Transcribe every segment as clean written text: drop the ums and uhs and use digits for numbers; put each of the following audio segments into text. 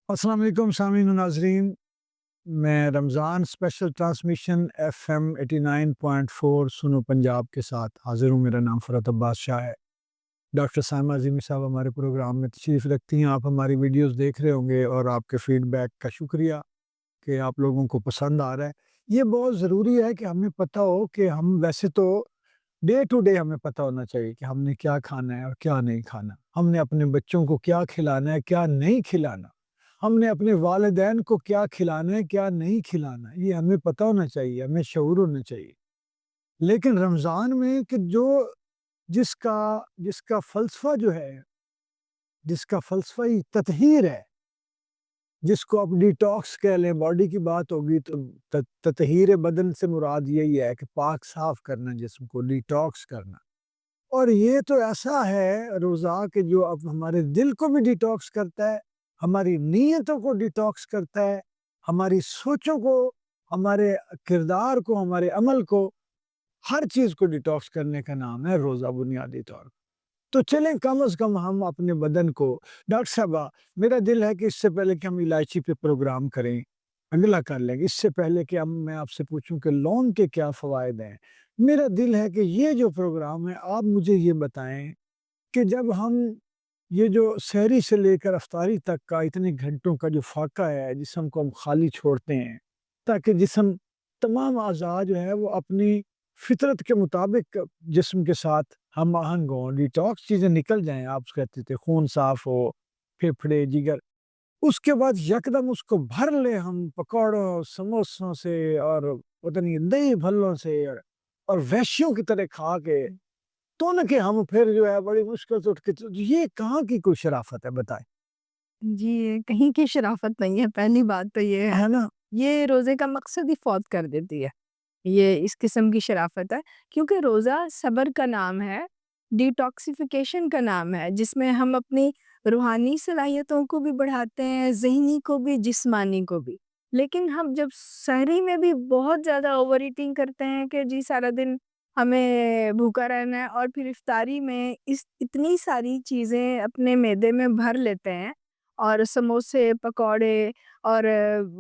السلام علیکم سامعین و ناظرین، میں رمضان اسپیشل ٹرانسمیشن FM 89.4 سنو پنجاب کے ساتھ حاضر ہوں۔ میرا نام فرحت عباس شاہ ہے۔ ڈاکٹر سائمہ عظیمی صاحب ہمارے پروگرام میں تشریف رکھتی ہیں۔ آپ ہماری ویڈیوز دیکھ رہے ہوں گے اور آپ کے فیڈ بیک کا شکریہ کہ آپ لوگوں کو پسند آ رہا ہے۔ یہ بہت ضروری ہے کہ ہمیں پتہ ہو کہ ہم ویسے تو ڈے ٹو ڈے ہمیں پتہ ہونا چاہیے کہ ہم نے کیا کھانا ہے اور کیا نہیں کھانا، ہم نے اپنے بچوں کو کیا کھلانا ہے کیا نہیں کھلانا، ہم نے اپنے والدین کو کیا کھلانا ہے کیا نہیں کھلانا، یہ ہمیں پتہ ہونا چاہیے، ہمیں شعور ہونا چاہیے۔ لیکن رمضان میں کہ جس کا فلسفہ جو ہے، جس کا فلسفہ ہی تطہیر ہے، جس کو آپ ڈیٹاکس کہہ لیں، باڈی کی بات ہوگی تو تطہیر بدن سے مراد یہی ہے کہ پاک صاف کرنا، جسم کو ڈیٹاکس کرنا۔ اور یہ تو ایسا ہے روزہ کہ جو اب ہمارے دل کو بھی ڈیٹاکس کرتا ہے، ہماری نیتوں کو ڈیٹاکس کرتا ہے، ہماری سوچوں کو، ہمارے کردار کو، ہمارے عمل کو، ہر چیز کو ڈیٹاکس کرنے کا نام ہے روزہ بنیادی طور پر۔ تو چلیں کم از کم ہم اپنے بدن کو، ڈاکٹر صاحبہ میرا دل ہے کہ اس سے پہلے کہ ہم الائچی پہ پروگرام کریں، اگلا کر لیں گے، اس سے پہلے کہ میں آپ سے پوچھوں کہ لونگ کے کیا فوائد ہیں، میرا دل ہے کہ یہ جو پروگرام ہے آپ مجھے یہ بتائیں کہ جب ہم یہ جو سحری سے لے کر افطاری تک کا اتنے گھنٹوں کا جو فاقہ ہے، جسم کو ہم خالی چھوڑتے ہیں تاکہ جسم تمام اعضاء جو ہے وہ اپنی فطرت کے مطابق جسم کے ساتھ ہم آہنگ ہوں، ڈیٹاکس چیزیں نکل جائیں، آپ کہتے تھے خون صاف ہو، پھیپھڑے، جگر، اس کے بعد یکدم اس کو بھر لیں ہم پکوڑوں، سموسوں سے اور پتہ نہیں دہی بھلوں سے اور وحشیوں کی طرح کھا کے تو نہ کہ ہم پھر جو ہے بڑی مشکل سے اٹھ کے یہ کہاں کی کوئی شرافت ہے بتائیں؟ جی، کہیں کی شرافت نہیں ہے، پہلی بات تو یہ ہے نا؟ یہ روزے کا مقصد ہی فوت کر دیتی ہے، یہ اس قسم کی شرافت ہے، کیونکہ روزہ صبر کا نام ہے، ڈیٹاکسیفیکیشن کا نام ہے، جس میں ہم اپنی روحانی صلاحیتوں کو بھی بڑھاتے ہیں، ذہنی کو بھی، جسمانی کو بھی۔ لیکن ہم جب سحری میں بھی بہت زیادہ اوور ایٹنگ کرتے ہیں کہ جی سارا دن ہمیں بھوکا رہنا ہے، اور پھر افطاری میں اتنی ساری چیزیں اپنے معدے میں بھر لیتے ہیں، اور سموسے، پکوڑے اور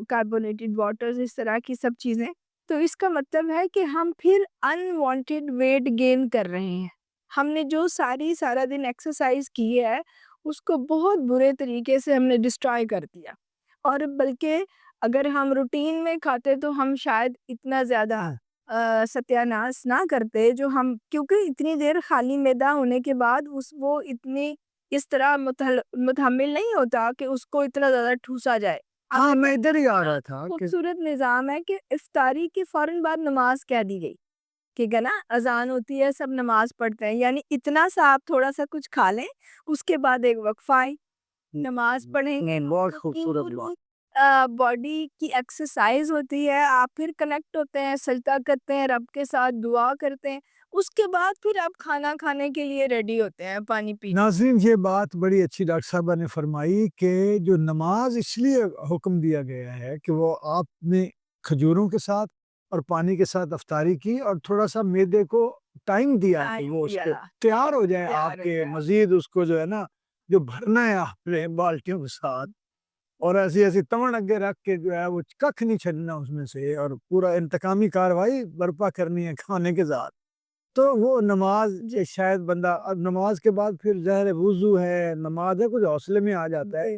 کاربونیٹڈ واٹرز، اس طرح کی سب چیزیں، تو اس کا مطلب ہے کہ ہم پھر انوانٹیڈ ویٹ گین کر رہے ہیں۔ ہم نے جو سارا دن ایکسرسائز کی ہے اس کو بہت برے طریقے سے ہم نے ڈسٹرائے کر دیا، اور بلکہ اگر ہم روٹین میں کھاتے تو ہم شاید اتنا زیادہ ستیاناش نہ کرتے جو ہم، کیونکہ اتنی دیر خالی معدہ ہونے کے بعد وہ اتنی اس طرح متحمل نہیں ہوتا کہ اس کو اتنا زیادہ ٹھوسا جائے۔ ہاں میں ادھر ہی آ رہا تھا کہ خوبصورت نظام ہے کہ افطاری کے فوراً بعد نماز کہہ دی گئی، ٹھیک ہے نا، اذان ہوتی ہے، سب نماز پڑھتے ہیں، یعنی اتنا سا آپ تھوڑا سا کچھ کھا لیں، اس کے بعد ایک وقفہ آئے، نماز پڑھیں، بہت خوبصورت بات۔ باڈی کی ایکسرسائز ہوتی ہے، آپ پھر کنیکٹ ہوتے ہیں، سجدہ کرتے ہیں، رب کے ساتھ دعا کرتے ہیں، اس کے بعد پھر آپ کھانا کھانے کے لیے ریڈی ہوتے ہیں، پانی پینے۔ ناظرین یہ بات بڑی اچھی ڈاکٹر صاحبہ نے فرمائی کہ جو نماز اس لیے حکم دیا گیا ہے کہ وہ آپ نے کھجوروں کے ساتھ اور پانی کے ساتھ افطاری کی اور تھوڑا سا معدے کو ٹائم دیا ہے کہ وہ اس کو تیار ہو جائے آپ کے مزید اس کو جو ہے نا جو بھرنا ہے آپ نے بالٹیوں کے ساتھ، اور ایسی تمن اگے رکھ کے جو ہے وہ ککھ نہیں چھڑنا اس میں سے اور پورا انتقامی کاروائی برپا کرنی ہے کھانے کے ساتھ۔ تو وہ نماز شاید بندہ اب نماز کے بعد پھر ظاہر وضو ہے، نماز ہے، کچھ حوصلے میں آ جاتا ہے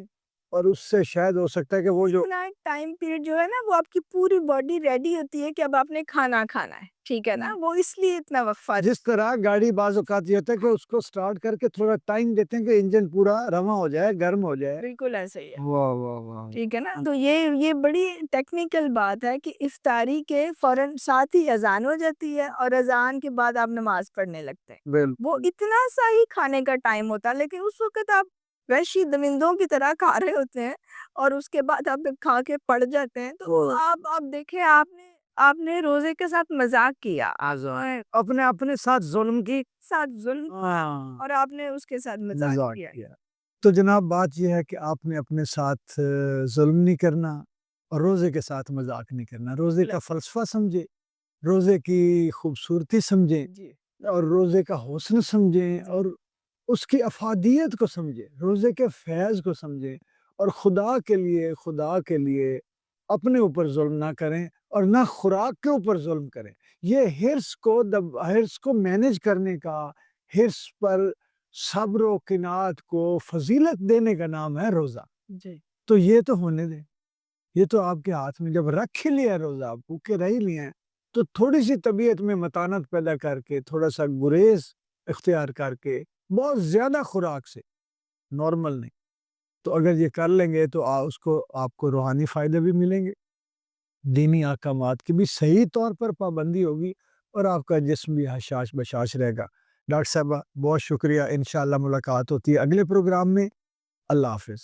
اور اس سے شاید ہو سکتا ہے کہ وہ جو ٹائم پیریڈ جو ہے نا وہ آپ کی پوری باڈی ریڈی ہوتی ہے کہ اب آپ نے کھانا کھانا ہے، ٹھیک ہے نا، وہ اس لیے اتنا وقفہ جس طرح گاڑی بعض اوقات یہ ہوتا ہے کہ اس کو سٹارٹ کر کے تھوڑا ٹائم دیتے ہیں کہ انجن پورا رواں ہو جائے، گرم ہو جائے۔ بالکل ایسا ہی ہے، واہ واہ واہ، ٹھیک ہے نا، تو یہ بڑی ٹیکنیکل بات ہے کہ افطاری کے فوراً ساتھ ہی اذان ہو جاتی ہے اور اذان کے بعد آپ نماز پڑھنے لگتے ہیں، وہ اتنا سا ہی کھانے کا ٹائم ہوتا ہے، لیکن اس وقت آپ وحشی درندوں کی طرح کھا رہے ہوتے ہیں اور اس کے بعد آپ کھا کے پڑ جاتے ہیں، تو آپ دیکھیں آپ نے روزے کے ساتھ مذاق کیا، اپنے ساتھ ظلم کی، اور آپ نے اس کے ساتھ مذاق کیا۔ تو جناب بات یہ ہے کہ آپ نے اپنے ساتھ ظلم نہیں کرنا اور روزے کے ساتھ مذاق نہیں کرنا، روزے کا فلسفہ سمجھے، روزے کی خوبصورتی سمجھیں اور روزے کا حسن سمجھیں اور اس کی افادیت کو سمجھیں، روزے کے فیض کو سمجھیں اور خدا کے لیے اپنے اوپر ظلم نہ کریں اور نہ خوراک کے اوپر ظلم کریں۔ یہ حرص کو مینیج کرنے کا، حرص پر صبر و قناعت کو فضیلت دینے کا نام ہے روزہ۔ جی تو یہ تو ہونے دیں، یہ تو آپ کے ہاتھ میں، جب رکھ ہی لیا روزہ، آپ بھوکے رہ ہی لیے ہیں، تو تھوڑی سی طبیعت میں متانت پیدا کر کے، تھوڑا سا گریز اختیار کر کے، بہت زیادہ خوراک سے، نارمل نہیں، تو اگر یہ کر لیں گے تو آپ کو روحانی فائدے بھی ملیں گے، دینی احکامات کی بھی صحیح طور پر پابندی ہوگی، اور آپ کا جسم بھی حشاش بشاش رہے گا۔ ڈاکٹر صاحبہ بہت شکریہ، انشاءاللہ ملاقات ہوتی ہے اگلے پروگرام میں۔ اللہ حافظ۔